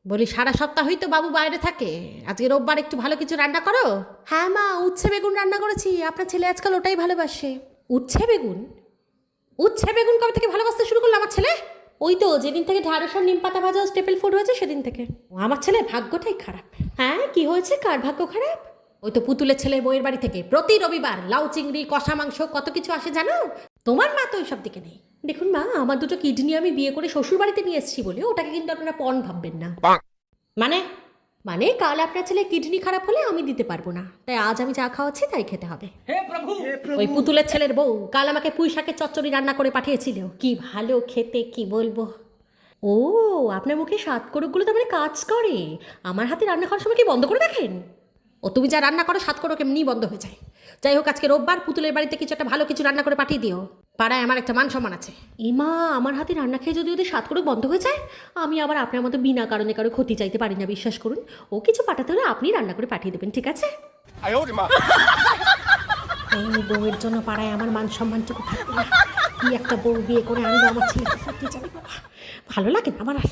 বলি সারা সপ্তাহই তো বাবু বাইরে থাকে, আজকে রোববার একটু ভালো কিছু রান্না করো। হ্যাঁ মা, উচ্ছে বেগুন রান্না করেছি, আপনার ছেলে আজকাল ওটাই ভালোবাসে। উচ্ছে বেগুন? উচ্ছে বেগুন কবে থেকে ভালোবাসতে শুরু করলো আমার ছেলে? ওই তো যেদিন থেকে ঢ্যাঁড়স আর নিম পাতা ভাজা স্টেপল ফুড হয়েছে সেদিন থেকে। আমার ছেলে ভাগ্যটাই খারাপ। হ্যাঁ, কি হয়েছে, কার ভাগ্য খারাপ? ওই তো পুতুলের ছেলে বইয়ের বাড়ি থেকে প্রতি রবিবার লাউ চিংড়ি কষা মাংস কত কিছু আসে জানো। তোমার মা তো ওইসব দিকে নেই। দেখুন মা, আমার দুটো কিডনি আমি বিয়ে করে শ্বশুর বাড়িতে নিয়ে এসেছি বলে ওটাকে কিন্তু আপনারা পণ ভাববেন না। মানে মানে কাল আপনার ছেলে কিডনি খারাপ হলে আমি দিতে পারবো না, তাই আজ আমি যা খাওয়াচ্ছি তাই খেতে হবে। ওই পুতুলের ছেলের বউ কাল আমাকে পুঁই শাকের চচ্চড়ি রান্না করে পাঠিয়েছিল, কি ভালো খেতে কি বলবো। ও, আপনার মুখে স্বাদ করকগুলো তো মানে কাজ করে। আমার হাতে রান্না করার সময় কি বন্ধ করে দেখেন? ও তুমি যা রান্না করো স্বাদ করো এমনি বন্ধ হয়ে যায়। যাই হোক, আজকে রোববার পুতুলের বাড়িতে কিছু একটা ভালো কিছু রান্না করে পাঠিয়ে দিও। পাড়ায় আমার একটা মান সম্মান আছে। ইমা, আমার হাতে রান্না খেয়ে যদি ওদের স্বাদ করক বন্ধ হয়ে যায়, আমি আবার আপনার মতো বিনা কারণে কারো ক্ষতি চাইতে পারি না, বিশ্বাস করুন। ও কিছু পাঠাতে হলে আপনি রান্না করে পাঠিয়ে দেবেন, ঠিক আছে? এই বউয়ের জন্য পাড়ায় আমার মান সম্মানটুকু থাকবে না। কি একটা বউ বিয়ে করে আনবো আমার ছেলে, সত্যি জানি বাবা, ভালো লাগে না আমার আর।